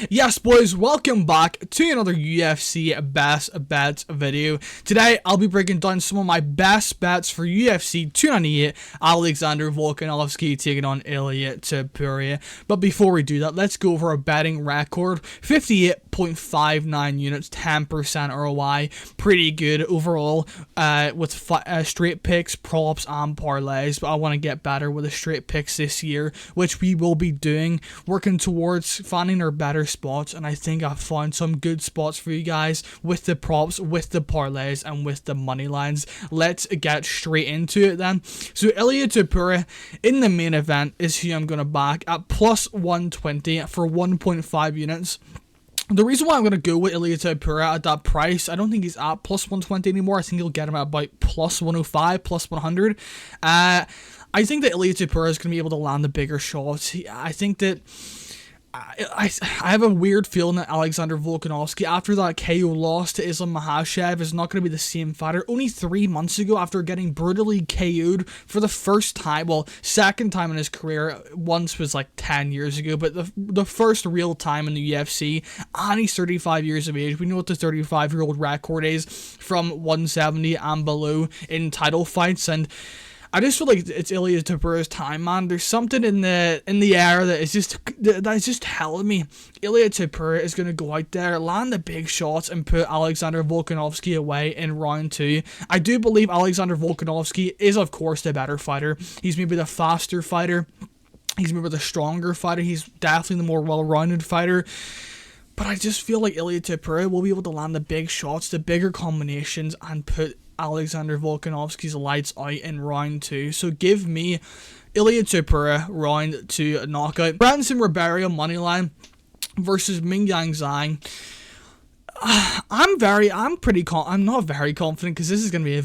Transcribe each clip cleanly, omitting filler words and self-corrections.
Yes, boys, welcome back to another UFC Best Bets video. Today, I'll be breaking down some of my best bets for UFC 298, Alexander Volkanovski taking on Ilia Topuria. But before we do that, let's go over a betting record. 58.59 units, 10% ROI. Pretty good overall with straight picks, props, and parlays. But I want to get better with the straight picks this year, which we will be doing, working towards finding our better spots, and I think I've found some good spots for you guys with the props, with the parlays, and with the money lines. Let's get straight into it then. So Ilia Topuria in the main event is who I'm going to back at plus 120 for 1.5 units. The reason why I'm going to go with Ilia Topuria at that price, I don't think he's at plus 120 anymore. I think you'll get him at about plus 105, plus 100. I think that Ilia Topuria is going to be able to land the bigger shots. I think that I have a weird feeling that Alexander Volkanovski, after that KO loss to Islam Makhachev, is not going to be the same fighter. Only 3 months ago, after getting brutally KO'd for the first time, well, second time in his career, once was like 10 years ago, but the first real time in the UFC, and he's 35 years of age. We know what the 35-year-old record is from 170 and below in title fights, and I just feel like it's Ilia Topuria's time, man. There's something in the air that is just telling me Ilia Topuria is going to go out there, land the big shots, and put Alexander Volkanovski away in round 2. I do believe Alexander Volkanovski is, of course, the better fighter. He's maybe the faster fighter. He's maybe the stronger fighter. He's definitely the more well-rounded fighter. But I just feel like Ilia Topuria will be able to land the big shots, the bigger combinations, and put Alexander Volkanovski's lights out in round 2. So give me Ilia Topuria round 2 knockout. Branson Ribeiro moneyline versus Mingyang Zhang. I'm not very confident, because this is gonna be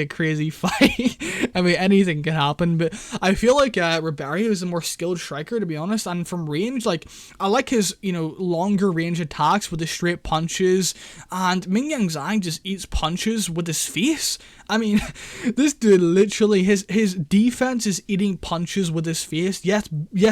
a crazy fight. I mean, anything can happen, but I feel like Ribeiro is a more skilled striker, to be honest, and from range, like, I like his, longer range attacks with the straight punches, and Mingyang Zhang just eats punches with his face. I mean, this dude literally, his defense is eating punches with his face. Yes,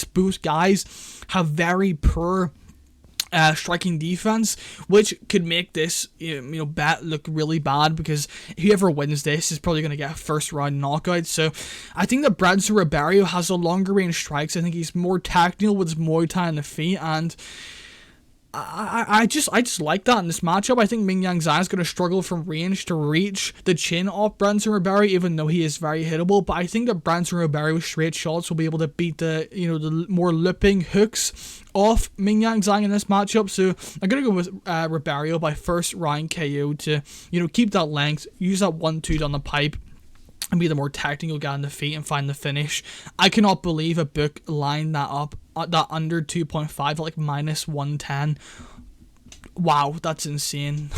both guys have very poor striking defense, which could make this bet look really bad, because whoever wins this is probably going to get a first round knockout. So I think that Branson Ribeiro has a longer range strikes. I think he's more tactical with his Muay Thai on the feet, and I just like that in this matchup. I think Mingyang Zhang is going to struggle from range to reach the chin off Branson Ribeiro, even though he is very hittable. But I think that Branson Ribeiro's straight shots will be able to beat the more looping hooks off Mingyang Zhang in this matchup. So I'm going to go with Ribeiro by first round KO to keep that length, use that 1-2 down the pipe, and be the more tactical guy on the feet and find the finish. I cannot believe a book lined that up at that under 2.5, like minus 110. Wow, that's insane.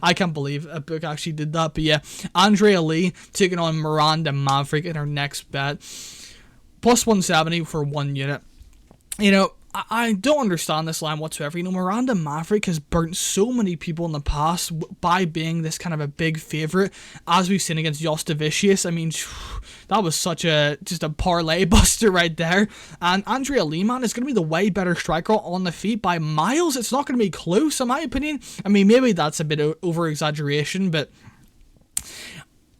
I can't believe a book actually did that. But yeah, Andrea Lee taking on Miranda Maverick in her next bet. Plus 170 for 1 unit. I don't understand this line whatsoever. Miranda Maverick has burnt so many people in the past by being this kind of a big favourite, as we've seen against Jostevicius. I mean, that was just a parlay buster right there. And Andrea Lee, man, is going to be the way better striker on the feet by miles. It's not going to be close, in my opinion. I mean, maybe that's a bit over-exaggeration, but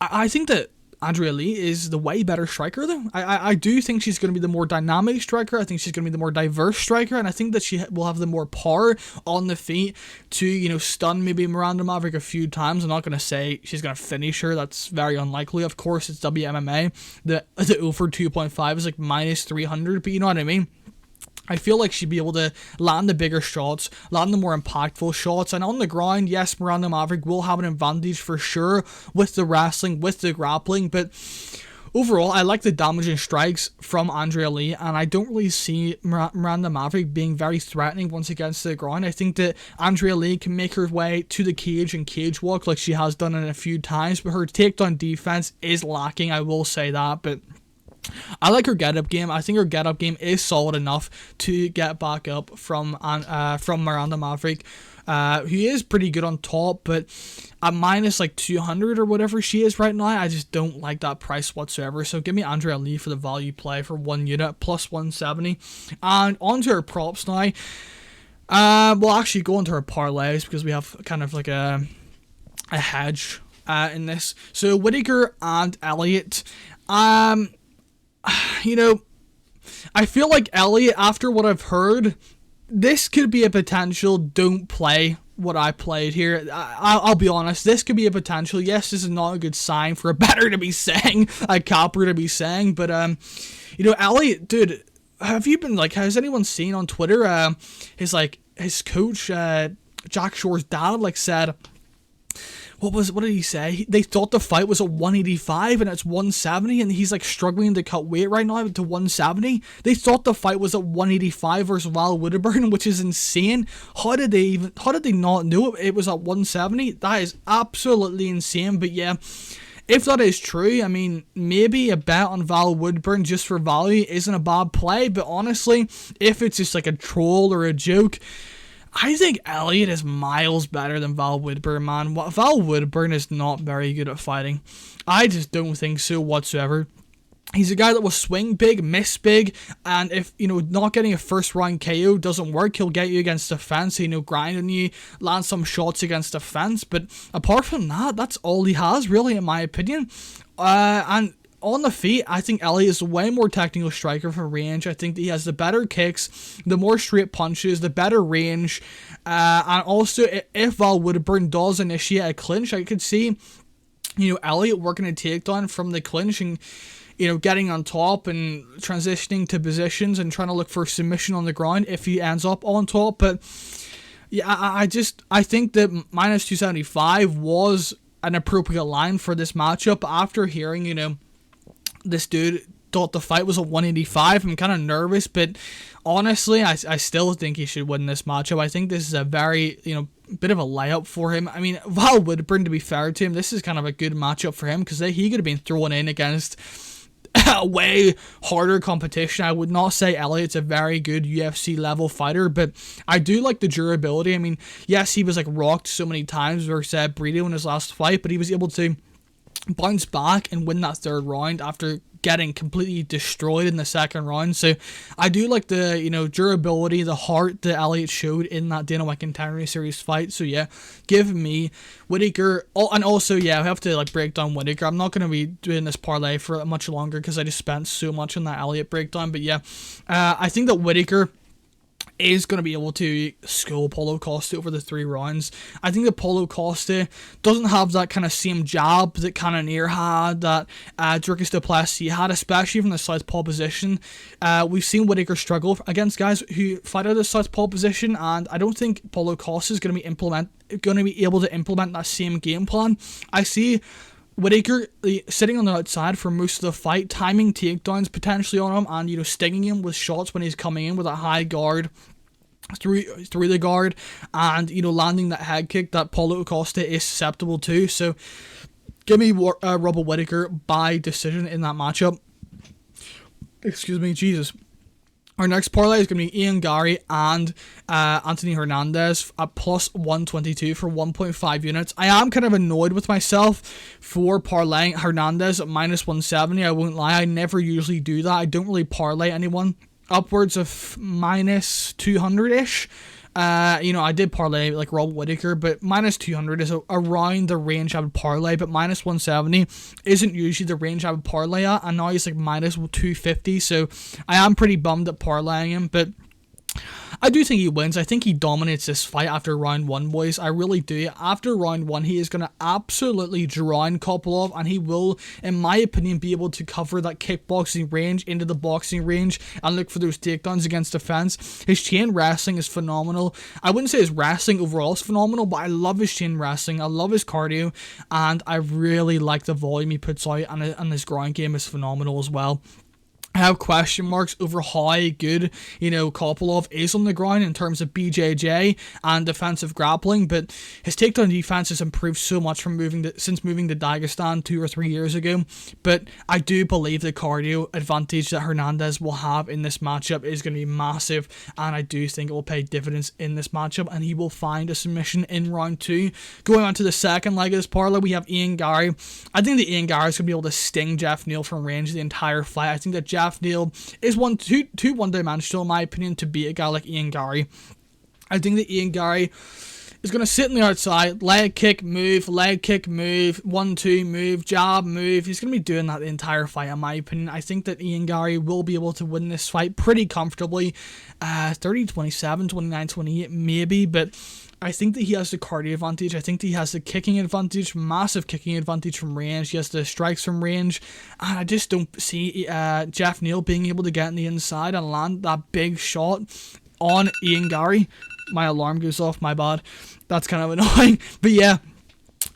I think that Andrea Lee is the way better striker, though. I do think she's going to be the more dynamic striker. I think she's going to be the more diverse striker, and I think that she will have the more power on the feet to, stun maybe Miranda Maverick a few times. I'm not going to say she's going to finish her. That's very unlikely. Of course, it's WMMA. The over 2.5 is like minus 300, but you know what I mean? I feel like she'd be able to land the bigger shots, land the more impactful shots, and on the ground, yes, Miranda Maverick will have an advantage for sure with the wrestling, with the grappling, but overall, I like the damaging strikes from Andrea Lee, and I don't really see Miranda Maverick being very threatening once against the ground. I think that Andrea Lee can make her way to the cage and cage walk like she has done it a few times, but her takedown defense is lacking, I will say that, but I like her get-up game. I think her get-up game is solid enough to get back up from Miranda Maverick, who is pretty good on top, but at minus like 200 or whatever she is right now, I just don't like that price whatsoever. So give me Andrea Lee for the value play for 1 unit, plus 170. And onto her props now. We'll actually go into our parlays because we have kind of like a hedge in this. So Whittaker and Elliott. You know, I feel like Elliott, after what I've heard, this could be a potential don't play what I played here. I'll be honest, this could be a potential. Yes, this is not a good sign for a bettor to be saying, a capper to be saying, but you know, Elliott, dude, have you been like, has anyone seen on Twitter his coach Jack Shore's dad like said, what did he say? They thought the fight was at 185 and it's 170, and he's like struggling to cut weight right now to 170. They thought the fight was at 185 versus Val Whittaker, which is insane. How did they not know it was at 170? That is absolutely insane. But yeah, if that is true, I mean, maybe a bet on Val Woodburn just for value isn't a bad play, but honestly, if it's just like a troll or a joke, I think Elliott is miles better than Val Woodburn, man. Val Woodburn is not very good at fighting. I just don't think so whatsoever. He's a guy that will swing big, miss big, and if, you know, not getting a first round KO doesn't work, he'll get you against the fence, you know, grind on you, land some shots against the fence, but apart from that, that's all he has, really, in my opinion. And on the feet, I think Elliott is a way more technical striker for range. I think that he has the better kicks, the more straight punches, the better range. And also, if Val Woodburn does initiate a clinch, I could see, you know, Elliott working a takedown from the clinch and, you know, getting on top and transitioning to positions and trying to look for submission on the ground if he ends up on top. But yeah, I think that minus 275 was an appropriate line for this matchup. After hearing, you know, this dude thought the fight was at 185, I'm kind of nervous, but honestly, I still think he should win this matchup. I think this is a very, you know, bit of a layup for him. I mean, Val Woodburn, to be fair to him, this is kind of a good matchup for him because he could have been thrown in against a way harder competition. I would not say Elliott's a very good UFC level fighter, but I do like the durability. I mean, yes, he was like rocked so many times versus Brito in his last fight, but he was able to bounce back and win that third round after getting completely destroyed in the second round. So I do like the, you know, durability, the heart that Elliott showed in that Dana White Contender Series fight. So yeah, give me Whittaker. Oh, and also, yeah, I have to like break down Whittaker. I'm not going to be doing this parlay for much longer because I just spent so much on that Elliott breakdown. But yeah, I think that Whittaker is going to be able to school Paulo Costa over the 3 rounds. I think that Paulo Costa doesn't have that kind of same jab that Cannonier had, that Dricus Du Plessis had, especially from the southpaw position. We've seen Whittaker struggle against guys who fight out of the southpaw position, and I don't think Paulo Costa is going to be able to implement that same game plan. I see Whittaker sitting on the outside for most of the fight, timing takedowns potentially on him, and, you know, stinging him with shots when he's coming in with a high guard through the guard, and, you know, landing that head kick that Paulo Costa is susceptible to. So give me Robert Whittaker by decision in that matchup. Excuse me, Jesus. Our next parlay is going to be Ian Gary and Anthony Hernandez at plus 122 for 1.5 units. I am kind of annoyed with myself for parlaying Hernandez at minus 170. I won't lie, I never usually do that. I don't really parlay anyone upwards of minus 200-ish. You know, I did parlay like Robert Whittaker, but minus 200 is around the range I would parlay, but minus 170 isn't usually the range I would parlay at, and now he's like minus 250, so I am pretty bummed at parlaying him, but I do think he wins. I think he dominates this fight after round 1, boys. I really do. After round 1, he is going to absolutely drown Kopylov, and he will, in my opinion, be able to cover that kickboxing range into the boxing range and look for those takedowns against the fence. His chain wrestling is phenomenal. I wouldn't say his wrestling overall is phenomenal, but I love his chain wrestling. I love his cardio, and I really like the volume he puts out, and his ground game is phenomenal as well. I have question marks over how good, you know, Kopylov is on the ground in terms of BJJ and defensive grappling, but his takedown defense has improved so much from since moving to Dagestan 2 or 3 years ago. But I do believe the cardio advantage that Hernandez will have in this matchup is going to be massive, and I do think it will pay dividends in this matchup, and he will find a submission in round 2. Going on to the second leg of this parlay, we have Ian Gary. I think that Ian Gary is going to be able to sting Jeff Neal from range the entire fight. I think that Jeff Neal is too one-dimensional, in my opinion, to beat a guy like Ian Gary. I think that Ian Gary is going to sit on the outside, leg kick, move, 1-2, move, jab, move. He's going to be doing that the entire fight, in my opinion. I think that Ian Gary will be able to win this fight pretty comfortably. 30-27, 29-28 maybe, but I think that he has the cardio advantage. I think that he has the kicking advantage, massive kicking advantage from range. He has the strikes from range. And I just don't see Jeff Neal being able to get on the inside and land that big shot on Ian Gary. My alarm goes off, my bad. That's kind of annoying. But yeah,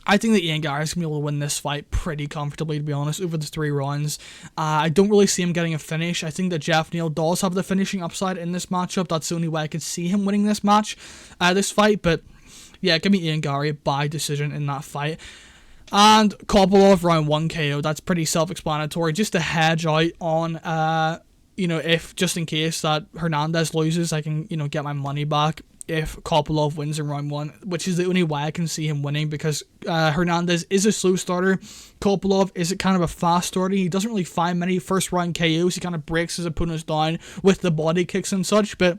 I think that Ian Gary is going to be able to win this fight pretty comfortably, to be honest, over the 3 rounds. I don't really see him getting a finish. I think that Jeff Neal does have the finishing upside in this matchup. That's the only way I could see him winning this fight. But yeah, give me Ian Gary by decision in that fight. And Kopylov round 1 KO. That's pretty self-explanatory. Just to hedge out on, if just in case that Hernandez loses, I can, get my money back if Kopylov wins in round 1, which is the only way I can see him winning, because Hernandez is a slow starter. Kopylov is kind of a fast starter. He doesn't really find many first round KOs. He kind of breaks his opponents down with the body kicks and such, but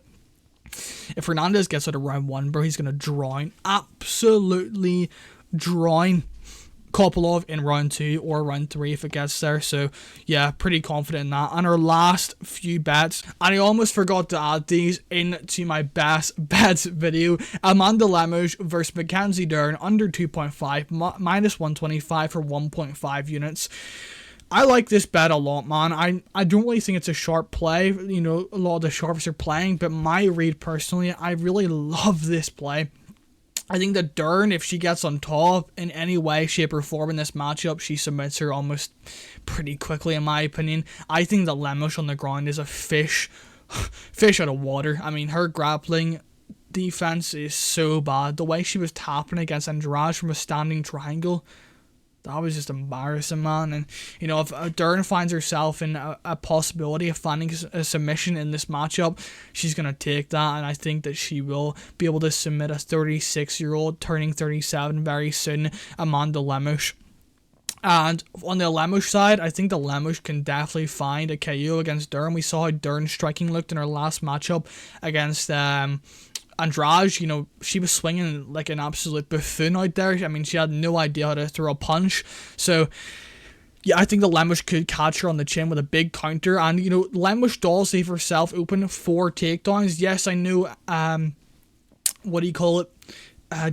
if Hernandez gets out of round 1, bro, he's going to absolutely drown Kopylov in round 2 or round 3 if it gets there. So yeah, pretty confident in that. And our last few bets, and I almost forgot to add these into my best bets video. Amanda Lemos versus Mackenzie Dern under 2.5 minus 125 for 1.5 units. I like this bet a lot, man. I don't really think it's a sharp play. A lot of the sharps are playing, but my read personally, I really love this play. I think that Dern, if she gets on top in any way, shape, or form in this matchup, she submits her almost pretty quickly, in my opinion. I think that Lemos on the ground is a fish out of water. I mean, her grappling defense is so bad. The way she was tapping against Andrade from a standing triangle, that was just embarrassing, man. And, if Dern finds herself in a possibility of finding a submission in this matchup, she's going to take that. And I think that she will be able to submit a 36-year-old turning 37 very soon, Amanda Lemos. And on the Lemos side, I think the Lemos can definitely find a KO against Dern. We saw how Dern's striking looked in her last matchup against Andrade. She was swinging like an absolute buffoon out there. I mean, she had no idea how to throw a punch. So yeah, I think the Lemos could catch her on the chin with a big counter. And, Lemos does leave herself open for takedowns. Yes, I know,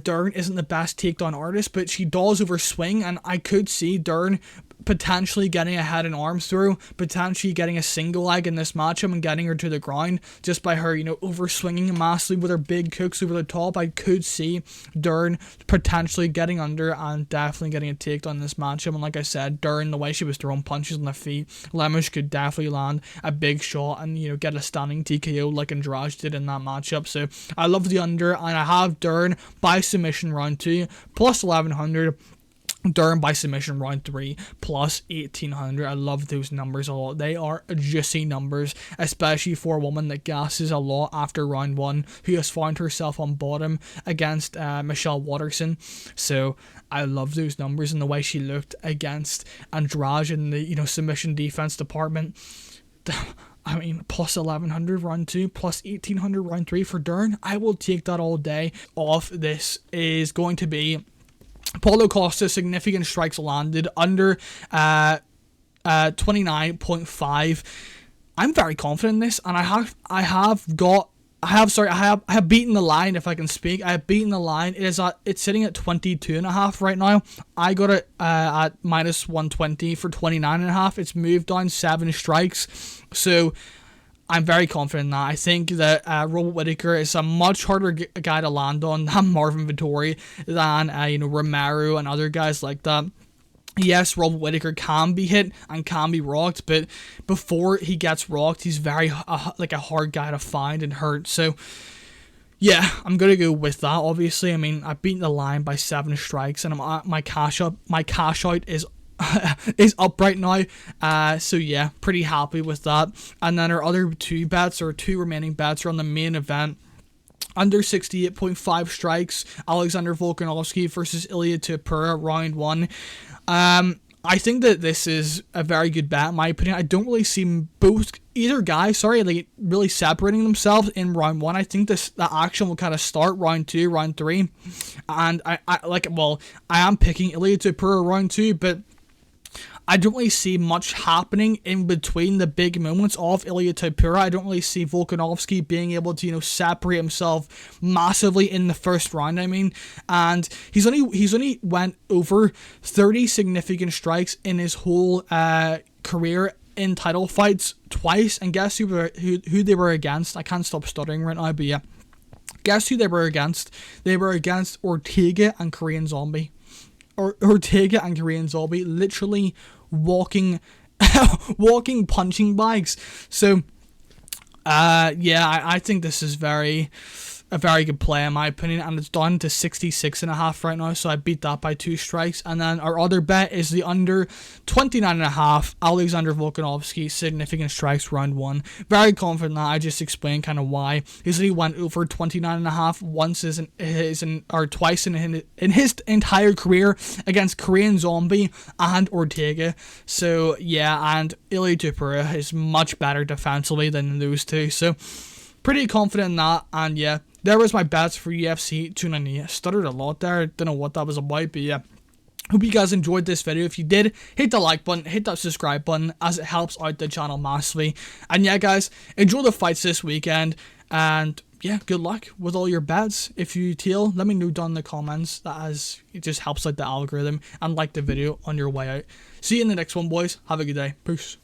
Dern isn't the best takedown artist, but she does overswing, and I could see Dern potentially getting a head and arms through, potentially getting a single leg in this matchup and getting her to the ground just by her, overswinging massively with her big hooks over the top. I could see Dern potentially getting under and definitely getting a takedown in this matchup. And like I said, Dern, the way she was throwing punches on the feet, Lemos could definitely land a big shot and, get a standing TKO like Andrade did in that matchup. So I love the under, and I have Dern by submission round 2 plus 1100. Dern by submission round 3 plus 1800. I love those numbers a lot. They are juicy numbers, especially for a woman that gasses a lot after round 1, who has found herself on bottom against Michelle Watterson. So I love those numbers and the way she looked against Andrade in the submission defense department. I mean, plus 1100 round 2, plus 1800 round 3 for Dern. I will take that all day. Off this is going to be Paulo Costa, significant strikes landed under 29.5. I'm very confident in this, and I have beaten the line, if I can speak. I have beaten the line. It's sitting at 22.5 right now. I got it at minus 120 for 29.5. It's moved down 7 strikes. So I'm very confident in that. I think that Robert Whittaker is a much harder guy to land on than Marvin Vettori, than Romero and other guys like that. Yes, Robert Whittaker can be hit and can be rocked, but before he gets rocked, he's very like a hard guy to find and hurt. So yeah, I'm gonna go with that. Obviously, I mean, I've beaten the line by 7 strikes, and my cash out is is up right now. So yeah, pretty happy with that. And then our other 2 remaining bets are on the main event. Under 68.5 strikes, Alexander Volkanovski versus Ilia Topuria round 1. I think that this is a very good bet, in my opinion. I don't really see either guy, like really separating themselves in round 1. I think that action will kind of start round 2, round 3, and I am picking Ilia Topuria round 2, but I don't really see much happening in between the big moments of Ilia Topuria. I don't really see Volkanovski being able to, separate himself massively in the first round. And he's only went over 30 significant strikes in his whole career in title fights twice. And guess who they were against? I can't stop stuttering right now, but yeah. Guess who they were against? They were against Ortega and Korean Zombie. Ortega and Korean Zombie, literally walking punching bags. So I think this is a very good play, in my opinion, and it's down to 66.5 right now, so I beat that by 2 strikes. And then our other bet is the under 29.5, Alexander Volkanovski, significant strikes round 1. Very confident that I just explained kind of why. He went over 29.5 twice in his entire career against Korean Zombie and Ortega. So yeah, and Ilia Topuria is much better defensively than those two, so pretty confident in that. And yeah, there was my bets for UFC 298. Stuttered a lot there. Don't know what that was about, but yeah. Hope you guys enjoyed this video. If you did, hit the like button, hit that subscribe button, as it helps out the channel massively. And yeah, guys, enjoy the fights this weekend. And yeah, good luck with all your bets. If you teal, let me know down in the comments. It just helps out the algorithm. And like the video on your way out. See you in the next one, boys. Have a good day. Peace.